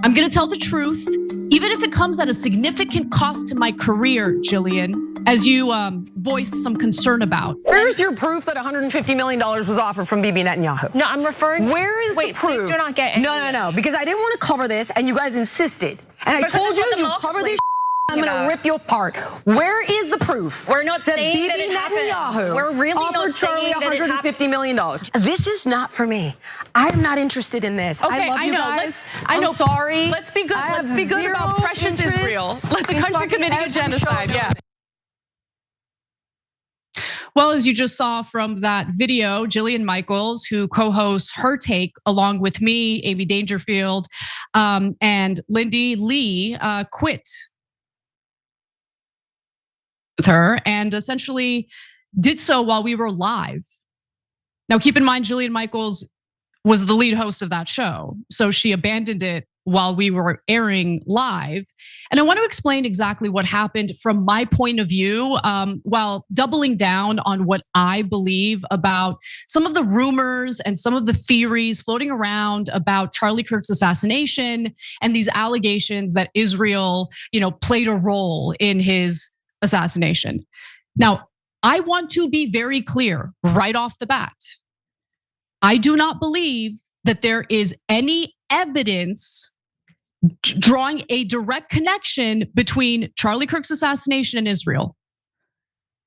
I'm gonna tell the truth, even if it comes at a significant cost to my career, Jillian, as you voiced some concern about. Where's your proof that $150 million was offered from Bibi Netanyahu? No, I'm referring. Where is the proof? Please do not get angry. No, because I didn't want to cover this, and you guys insisted. And I told you, you cover this. I'm gonna rip you apart. Where is the proof? We're not that saying Bibi that it Netanyahu happened. We're really offered not Charlie saying that it $150 million. This is not for me. I'm not interested in this. Okay, I love you know. guys. I know. I'm sorry. Let's be good. Let's be good about precious Israel. Let the country committing a genocide. Yeah. Well, as you just saw from that video, Jillian Michaels, who co-hosts Her Take along with me, Amy Dangerfield, and Lindy Li, quit with her and essentially did so while we were live. Now, keep in mind, Jillian Michaels was the lead host of that show, so she abandoned it while we were airing live. And I want to explain exactly what happened from my point of view, while doubling down on what I believe about some of the rumors and some of the theories floating around about Charlie Kirk's assassination and these allegations that Israel, played a role in his assassination. Now, I want to be very clear right off the bat. I do not believe that there is any evidence drawing a direct connection between Charlie Kirk's assassination and Israel.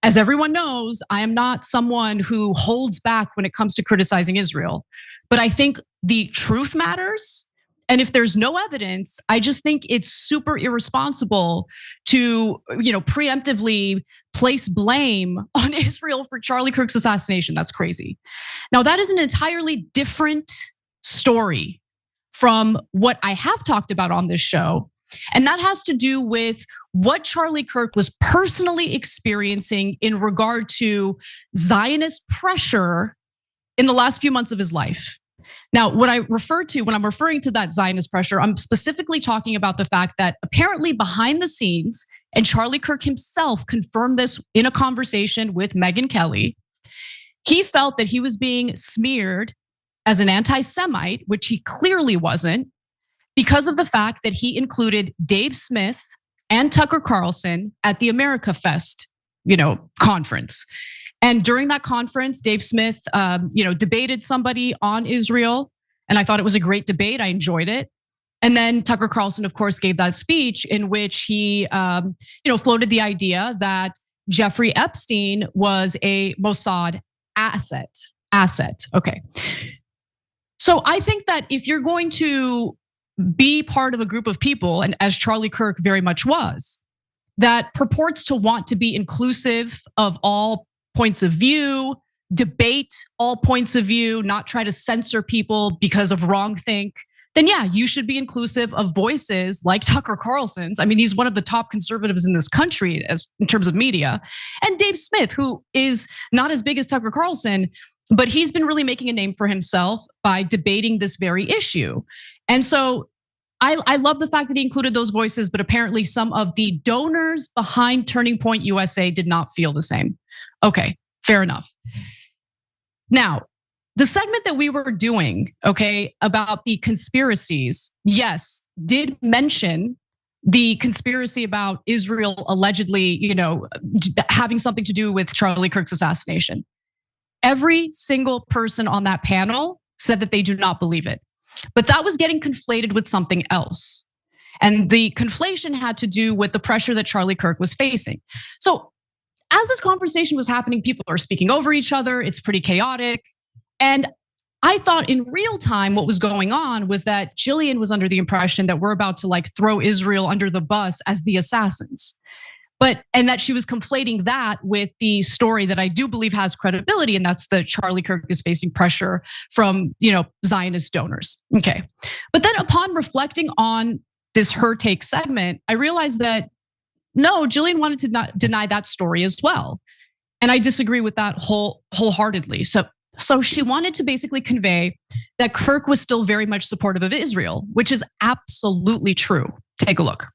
As everyone knows, I am not someone who holds back when it comes to criticizing Israel, but I think the truth matters. And if there's no evidence, I just think it's super irresponsible to, preemptively place blame on Israel for Charlie Kirk's assassination. That's crazy. Now, that is an entirely different story from what I have talked about on this show. And that has to do with what Charlie Kirk was personally experiencing in regard to Zionist pressure in the last few months of his life. Now, what I refer to when I'm referring to that Zionist pressure, I'm specifically talking about the fact that apparently behind the scenes, and Charlie Kirk himself confirmed this in a conversation with Megyn Kelly, he felt that he was being smeared as an anti-Semite, which he clearly wasn't, because of the fact that he included Dave Smith and Tucker Carlson at the America Fest, conference. And during that conference, Dave Smith, debated somebody on Israel, and I thought it was a great debate. I enjoyed it. And then Tucker Carlson, of course, gave that speech in which he, floated the idea that Jeffrey Epstein was a Mossad asset. Okay. So I think that if you're going to be part of a group of people, and as Charlie Kirk very much was, that purports to want to be inclusive of all points of view, debate all points of view, not try to censor people because of wrongthink, then yeah, you should be inclusive of voices like Tucker Carlson's. I mean, he's one of the top conservatives in this country in terms of media. And Dave Smith, who is not as big as Tucker Carlson, but he's been really making a name for himself by debating this very issue. And so I love the fact that he included those voices, but apparently some of the donors behind Turning Point USA did not feel the same. Okay, fair enough. Now, the segment that we were doing, about the conspiracies, yes, did mention the conspiracy about Israel allegedly, having something to do with Charlie Kirk's assassination. Every single person on that panel said that they do not believe it. But that was getting conflated with something else. And the conflation had to do with the pressure that Charlie Kirk was facing. So as this conversation was happening, people are speaking over each other. It's pretty chaotic. And I thought in real time, what was going on was that Jillian was under the impression that we're about to throw Israel under the bus as the assassins. And that she was conflating that with the story that I do believe has credibility, and that's that Charlie Kirk is facing pressure from, Zionist donors. Okay. But then upon reflecting on this Her Take segment, I realized that no, Jillian wanted to not deny that story as well. And I disagree with that wholeheartedly. So she wanted to basically convey that Kirk was still very much supportive of Israel, which is absolutely true. Take a look.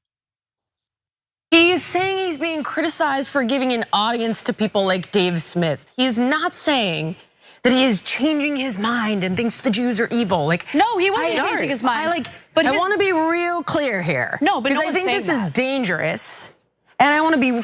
He is saying he's being criticized for giving an audience to people like Dave Smith. He's not saying that he is changing his mind and thinks the Jews are evil. No, he wasn't changing his mind. But I want to be real clear here. No, but because I think this is dangerous, and I want to be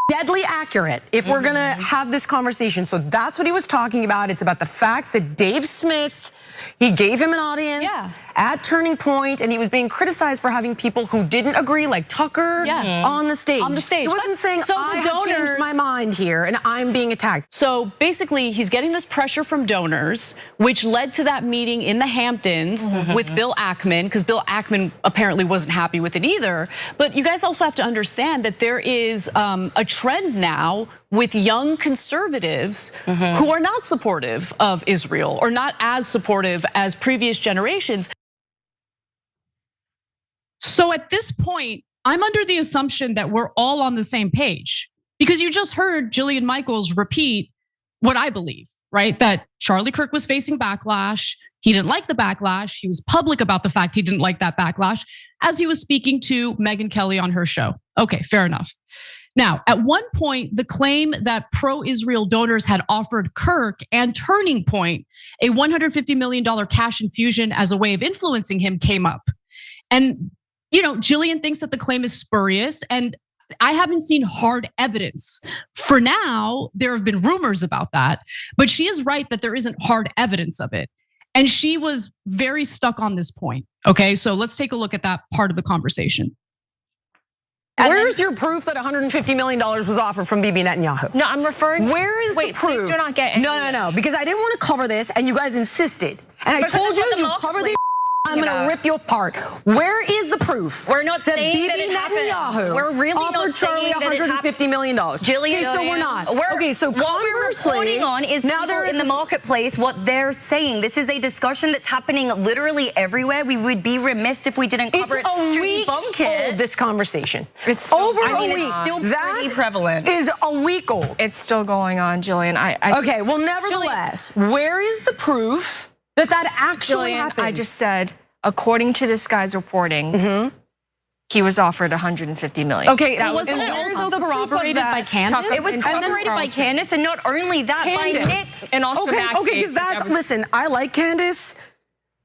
deadly accurate if we're gonna have this conversation. So that's what he was talking about. It's about the fact that Dave Smith, he gave him an audience at Turning Point, and he was being criticized for having people who didn't agree, like Tucker, on the stage. He wasn't saying, so I the have changed my mind here and I'm being attacked. So basically, he's getting this pressure from donors, which led to that meeting in the Hamptons with Bill Ackman, because Bill Ackman apparently wasn't happy with it either. But you guys also have to understand that there is a trend now with young conservatives who are not supportive of Israel or not as supportive as previous generations. So at this point, I'm under the assumption that we're all on the same page, because you just heard Jillian Michaels repeat what I believe, right? That Charlie Kirk was facing backlash. He didn't like the backlash. He was public about the fact he didn't like that backlash as he was speaking to Megyn Kelly on her show. Okay, fair enough. Now, at one point, the claim that pro-Israel donors had offered Kirk and Turning Point a $150 million cash infusion as a way of influencing him came up. And Jillian thinks that the claim is spurious, and I haven't seen hard evidence. For now, there have been rumors about that, but she is right that there isn't hard evidence of it. And she was very stuck on this point. Okay, so let's take a look at that part of the conversation. Where's your proof that $150 million was offered from Bibi Netanyahu? No, I'm referring. Where is the proof? Please do not get. No, because I didn't want to cover this, and you guys insisted, and I told you cover the. I'm gonna rip you apart. Where is the proof? We're not that saying Bibi that it Netanyahu happened. We're really offered not Charlie saying that it $150 million. Jillian, so we're not. Okay, so what we're reporting on is now people in the marketplace, what they're saying. This is a discussion that's happening literally everywhere. We would be remiss if we didn't cover it to debunk it. This conversation. It's still, over a week. It's still that pretty prevalent. Is a week old. It's still going on, Jillian. Okay, well, nevertheless, where is the proof that actually happened? I just said, according to this guy's reporting, he was offered $150 million. Okay, that was also corroborated by Candace. It was corroborated by Candace, and not only that, by Nick. And also okay, because that's, listen, I like Candace.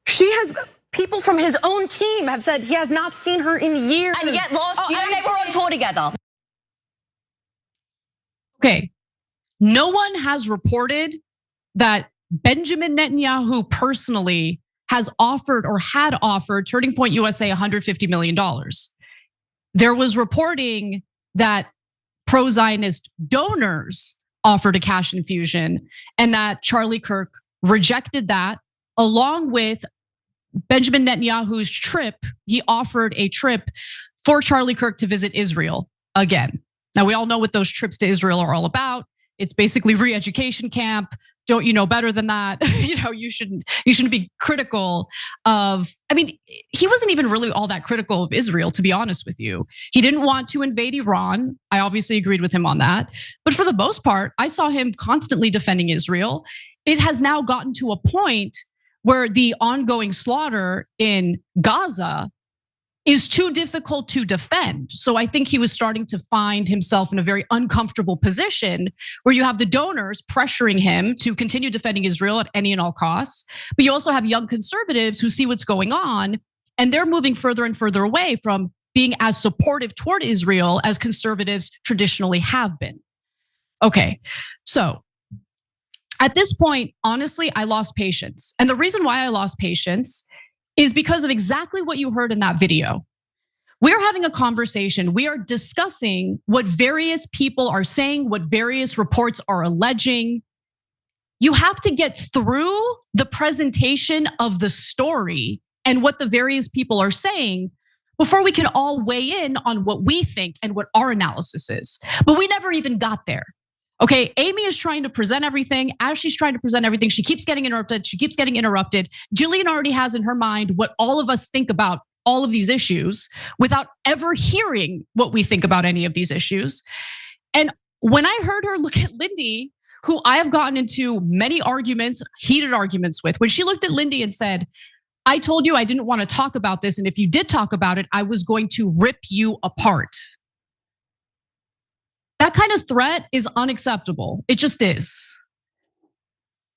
She has, people from his own team have said he has not seen her in years. And yet last year they were on tour together. Okay, no one has reported that Benjamin Netanyahu personally has offered or had offered Turning Point USA $150 million. There was reporting that pro-Zionist donors offered a cash infusion, and that Charlie Kirk rejected that, along with Benjamin Netanyahu's trip. He offered a trip for Charlie Kirk to visit Israel again. Now, we all know what those trips to Israel are all about. It's basically re-education camp. Don't you know better than that? You shouldn't be critical of, he wasn't even really all that critical of Israel, to be honest with you. He didn't want to invade Iran. I obviously agreed with him on that. But for the most part, I saw him constantly defending Israel. It has now gotten to a point where the ongoing slaughter in Gaza is too difficult to defend. So I think he was starting to find himself in a very uncomfortable position where you have the donors pressuring him to continue defending Israel at any and all costs. But you also have young conservatives who see what's going on, and they're moving further and further away from being as supportive toward Israel as conservatives traditionally have been. Okay, so at this point, honestly, I lost patience. And the reason why I lost patience is because of exactly what you heard in that video. We're having a conversation. We are discussing what various people are saying, what various reports are alleging. You have to get through the presentation of the story and what the various people are saying before we can all weigh in on what we think and what our analysis is. But we never even got there. Okay, Amy is trying to present everything. As she's trying to present everything, she keeps getting interrupted. Jillian already has in her mind what all of us think about all of these issues without ever hearing what we think about any of these issues. And when I heard her look at Lindy, who I have gotten into many arguments, heated arguments with, when she looked at Lindy and said, I told you I didn't want to talk about this, and if you did talk about it, I was going to rip you apart. That kind of threat is unacceptable. It just is.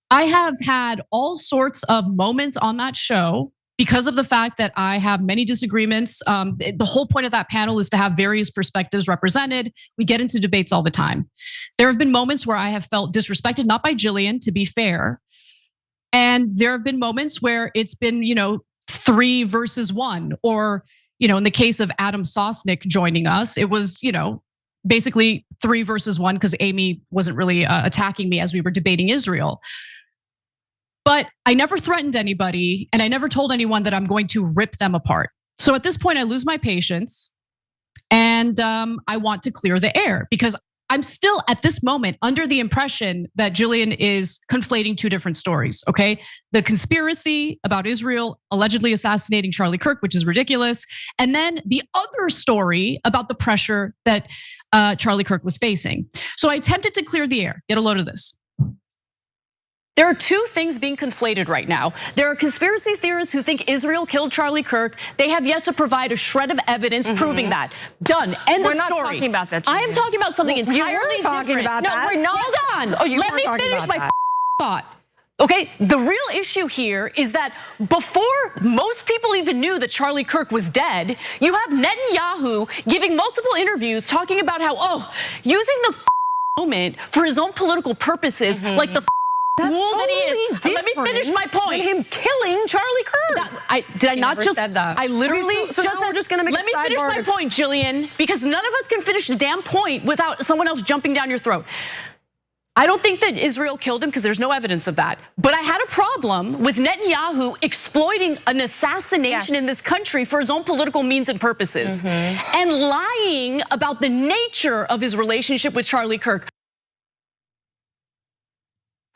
I have had all sorts of moments on that show because of the fact that I have many disagreements, the whole point of that panel is to have various perspectives represented. We get into debates all the time. There have been moments where I have felt disrespected, not by Jillian, to be fair. And there have been moments where it's been, 3 versus 1, or, in the case of Adam Sosnick joining us, it was, basically 3 versus 1 because Amy wasn't really attacking me as we were debating Israel. But I never threatened anybody, and I never told anyone that I'm going to rip them apart. So at this point, I lose my patience, and I want to clear the air because I'm still at this moment under the impression that Jillian is conflating 2 different stories, okay? The conspiracy about Israel allegedly assassinating Charlie Kirk, which is ridiculous. And then the other story about the pressure that Charlie Kirk was facing. So I attempted to clear the air. Get a load of this. There are 2 things being conflated right now. There are conspiracy theorists who think Israel killed Charlie Kirk. They have yet to provide a shred of evidence proving that. Done. End of story. We're not talking about that. I am talking about something entirely different. Talking about that. No, we're not. Hold on. Oh, you Let me finish my thought. Okay, the real issue here is that before most people even knew that Charlie Kirk was dead, you have Netanyahu giving multiple interviews talking about how, using the moment for his own political purposes, like the That's fool totally that he is. Let me finish my point. Him killing Charlie Kirk. Did I not just said that. I literally So now we're just gonna make let me finish my point, Jillian, because none of us can finish the damn point without someone else jumping down your throat. I don't think that Israel killed him because there's no evidence of that. But I had a problem with Netanyahu exploiting an assassination in this country for his own political means and purposes and lying about the nature of his relationship with Charlie Kirk.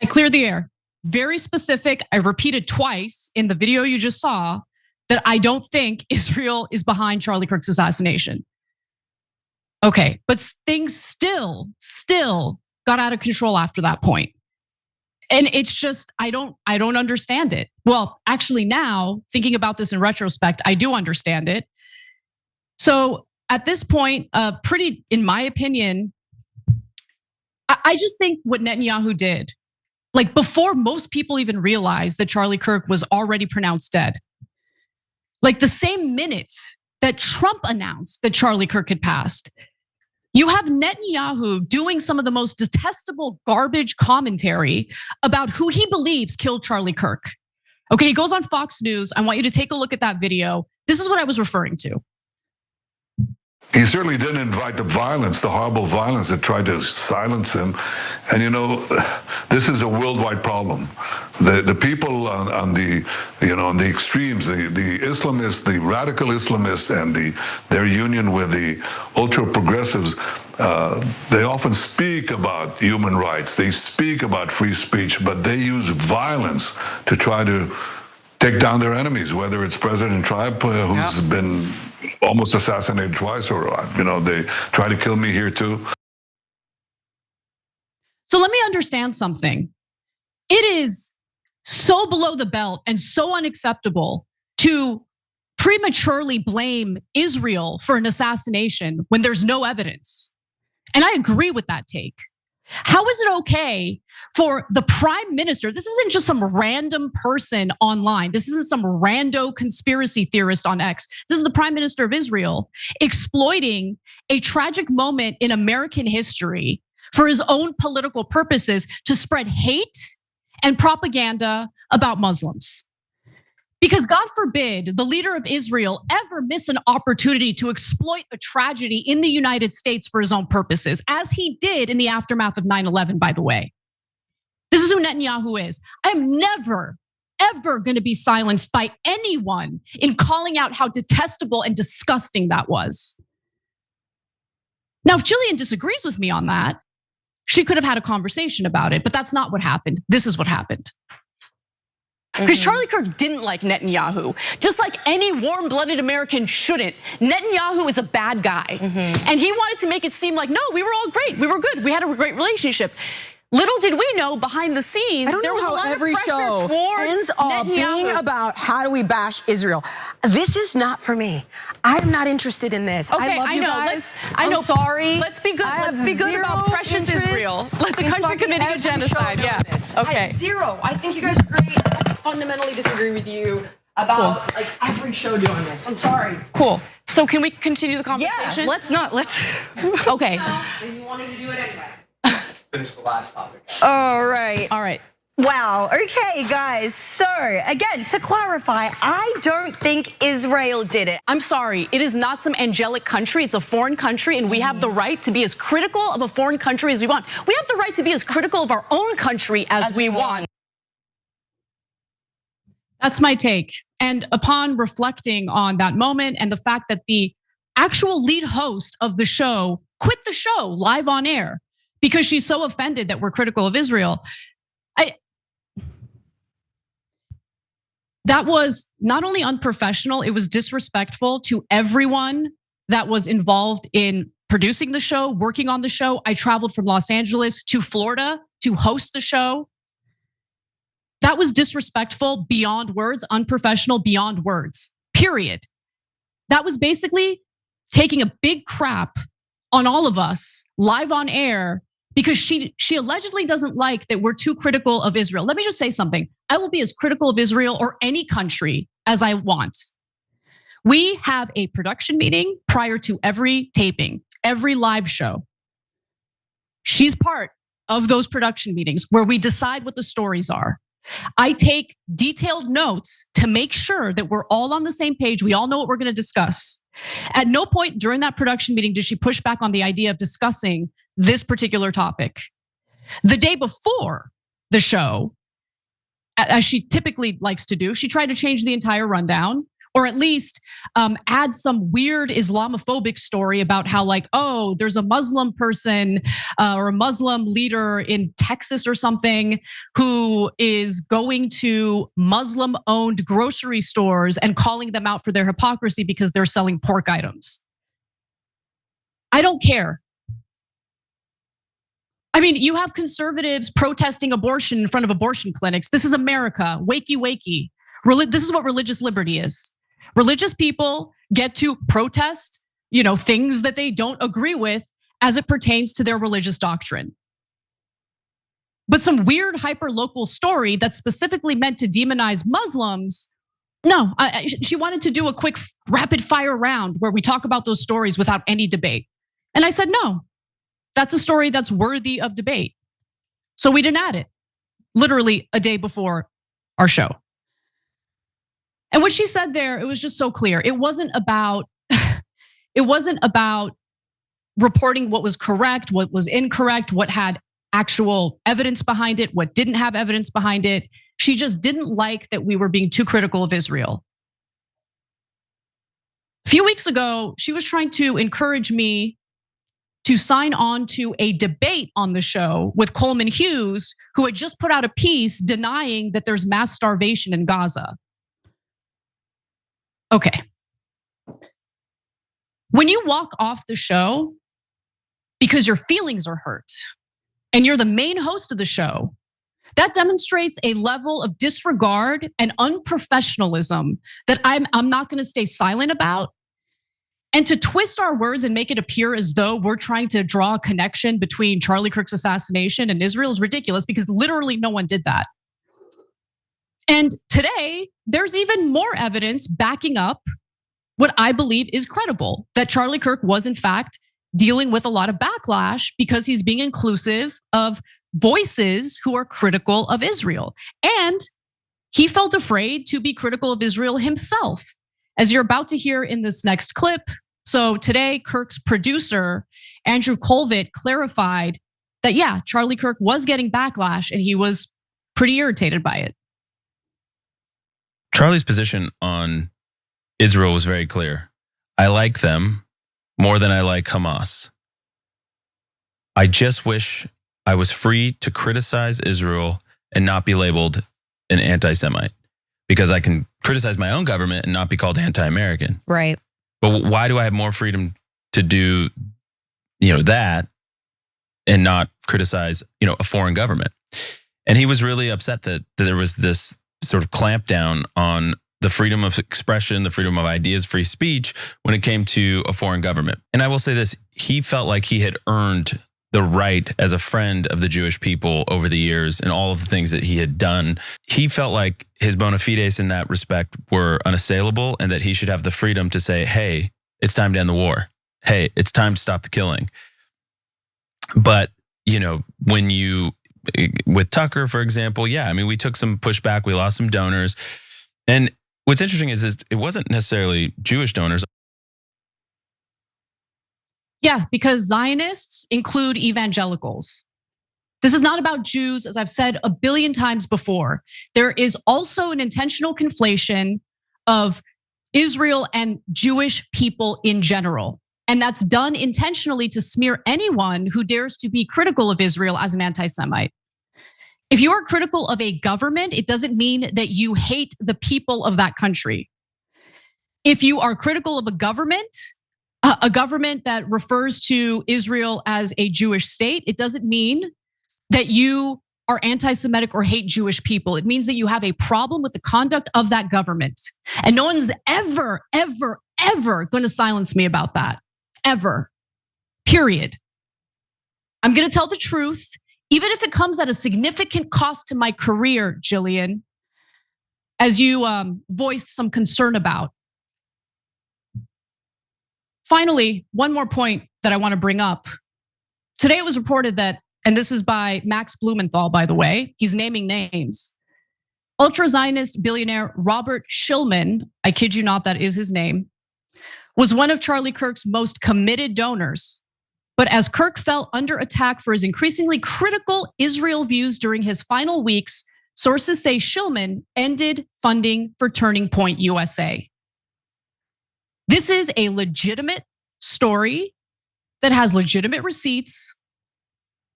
I cleared the air. Very specific. I repeated twice in the video you just saw that I don't think Israel is behind Charlie Kirk's assassination. Okay, but things still got out of control after that point. And it's just, I don't understand it. Well, actually now, thinking about this in retrospect, I do understand it. So at this point, in my opinion, I just think what Netanyahu did, like before most people even realized that Charlie Kirk was already pronounced dead. Like the same minute that Trump announced that Charlie Kirk had passed, you have Netanyahu doing some of the most detestable garbage commentary about who he believes killed Charlie Kirk. Okay, he goes on Fox News. I want you to take a look at that video. This is what I was referring to. He certainly didn't invite the violence, the horrible violence that tried to silence him. And this is a worldwide problem. The people on the extremes, the Islamists, the radical Islamists, and their union with the ultra progressives, they often speak about human rights. They speak about free speech, but they use violence to try to take down their enemies, whether it's President Trump, who's been almost assassinated twice, or they try to kill me here too. So let me understand something. It is so below the belt and so unacceptable to prematurely blame Israel for an assassination when there's no evidence. And I agree with that take. How is it okay for the prime minister? This isn't just some random person online. This isn't some rando conspiracy theorist on X. This is the prime minister of Israel exploiting a tragic moment in American history for his own political purposes to spread hate and propaganda about Muslims. Because God forbid the leader of Israel ever miss an opportunity to exploit a tragedy in the United States for his own purposes, as he did in the aftermath of 9/11, by the way. This is who Netanyahu is. I'm never, ever gonna be silenced by anyone in calling out how detestable and disgusting that was. Now, if Jillian disagrees with me on that, she could have had a conversation about it, but that's not what happened. This is what happened. Because Charlie Kirk didn't like Netanyahu, just like any warm-blooded American shouldn't. Netanyahu is a bad guy. And he wanted to make it seem like, no, we were all great, we were good, we had a great relationship. Little did we know behind the scenes, there was a lot of pressure towards ends up being about how do we bash Israel. This is not for me. I'm not interested in this. Okay, I love you know. guys. I'm sorry. Let's be good. I Let's be good have about zero precious interest Israel. Let the country committing a genocide. Yeah. Okay. Zero. I think you guys are great. I fundamentally disagree with you. about like every show doing this. I'm sorry. Cool. So can we continue the conversation? Yeah, let's. Okay. And you wanted to do it anyway. Let's finish the last topic. All right. All right. Wow. Okay, guys. So again, to clarify, I don't think Israel did it. I'm sorry, it is not some angelic country. It's a foreign country, and we have the right to be as critical of a foreign country as we want. We have the right to be as critical of our own country as we want. That's my take. And upon reflecting on that moment and the fact that the actual lead host of the show quit the show live on air because she's so offended that we're critical of Israel, that was not only unprofessional, it was disrespectful to everyone that was involved in producing the show, working on the show. I traveled from Los Angeles to Florida to host the show. That was disrespectful beyond words, unprofessional beyond words, period. That was basically taking a big crap on all of us live on air because she allegedly doesn't like that we're too critical of Israel. Let me just say something. I will be as critical of Israel or any country as I want. We have a production meeting prior to every taping, every live show. She's part of those production meetings where we decide what the stories are. I take detailed notes to make sure that we're all on the same page. We all know what we're going to discuss. At no point during that production meeting did she push back on the idea of discussing this particular topic. The day before the show, as she typically likes to do, she tried to change the entire rundown, or at least add some weird Islamophobic story about how like, oh, there's a Muslim person or a Muslim leader in Texas or something who is going to Muslim-owned grocery stores and calling them out for their hypocrisy because they're selling pork items. I don't care. I mean, you have conservatives protesting abortion in front of abortion clinics. This is America. Wakey, wakey. This is what religious liberty is. Religious people get to protest, things that they don't agree with as it pertains to their religious doctrine. But some weird hyper-local story that's specifically meant to demonize Muslims, no, she wanted to do a quick rapid fire round where we talk about those stories without any debate. And I said, no. That's a story that's worthy of debate. So we didn't add it, literally a day before our show. And what she said there, it was just so clear. It wasn't about reporting what was correct, what was incorrect, what had actual evidence behind it, what didn't have evidence behind it. She just didn't like that we were being too critical of Israel. A few weeks ago, she was trying to encourage me to sign on to a debate on the show with Coleman Hughes, who had just put out a piece denying that there's mass starvation in Gaza. Okay. When you walk off the show because your feelings are hurt and you're the main host of the show, that demonstrates a level of disregard and unprofessionalism that I'm not going to stay silent about. And to twist our words and make it appear as though we're trying to draw a connection between Charlie Kirk's assassination and Israel is ridiculous because literally no one did that. And today, there's even more evidence backing up what I believe is credible, that Charlie Kirk was in fact dealing with a lot of backlash because he's being inclusive of voices who are critical of Israel. And he felt afraid to be critical of Israel himself, as you're about to hear in this next clip. So today, Kirk's producer, Andrew Colvett, clarified that, yeah, Charlie Kirk was getting backlash and he was pretty irritated by it. Charlie's position on Israel was very clear. I like them more than I like Hamas. I just wish I was free to criticize Israel and not be labeled an anti-Semite, because I can criticize my own government and not be called anti-American. Right. But why do I have more freedom to do, that and not criticize, a foreign government? And he was really upset that there was this sort of clampdown on the freedom of expression, the freedom of ideas, free speech when it came to a foreign government. And I will say this, he felt like he had earned the right as a friend of the Jewish people over the years and all of the things that he had done. He felt like his bona fides in that respect were unassailable and that he should have the freedom to say, hey, it's time to end the war. Hey, it's time to stop the killing. But, when with Tucker, for example, yeah, I mean, we took some pushback, we lost some donors. And what's interesting is it wasn't necessarily Jewish donors. Yeah, because Zionists include evangelicals. This is not about Jews, as I've said a billion times before. There is also an intentional conflation of Israel and Jewish people in general. And that's done intentionally to smear anyone who dares to be critical of Israel as an anti-Semite. If you are critical of a government, it doesn't mean that you hate the people of that country. If you are critical of a government that refers to Israel as a Jewish state, it doesn't mean that you are anti-Semitic or hate Jewish people. It means that you have a problem with the conduct of that government. And no one's ever going to silence me about that. Ever. Period. I'm going to tell the truth, even if it comes at a significant cost to my career, Jillian, as you voiced some concern about. Finally, one more point that I want to bring up. Today it was reported that, and this is by Max Blumenthal, by the way, he's naming names. Ultra-Zionist billionaire Robert Shillman, I kid you not, that is his name, was one of Charlie Kirk's most committed donors. But as Kirk fell under attack for his increasingly critical Israel views during his final weeks, sources say Shillman ended funding for Turning Point USA. This is a legitimate story that has legitimate receipts.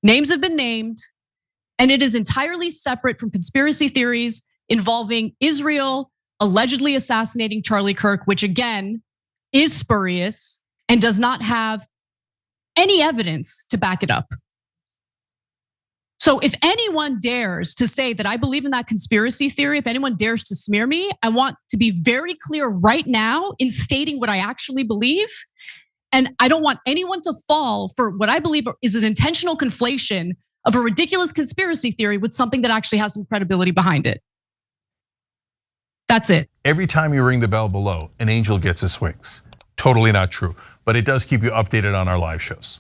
Names have been named, and it is entirely separate from conspiracy theories involving Israel allegedly assassinating Charlie Kirk, which again is spurious and does not have any evidence to back it up. So if anyone dares to say that I believe in that conspiracy theory, if anyone dares to smear me, I want to be very clear right now in stating what I actually believe. And I don't want anyone to fall for what I believe is an intentional conflation of a ridiculous conspiracy theory with something that actually has some credibility behind it. That's it. Every time you ring the bell below, an angel gets his wings. Totally not true, but it does keep you updated on our live shows.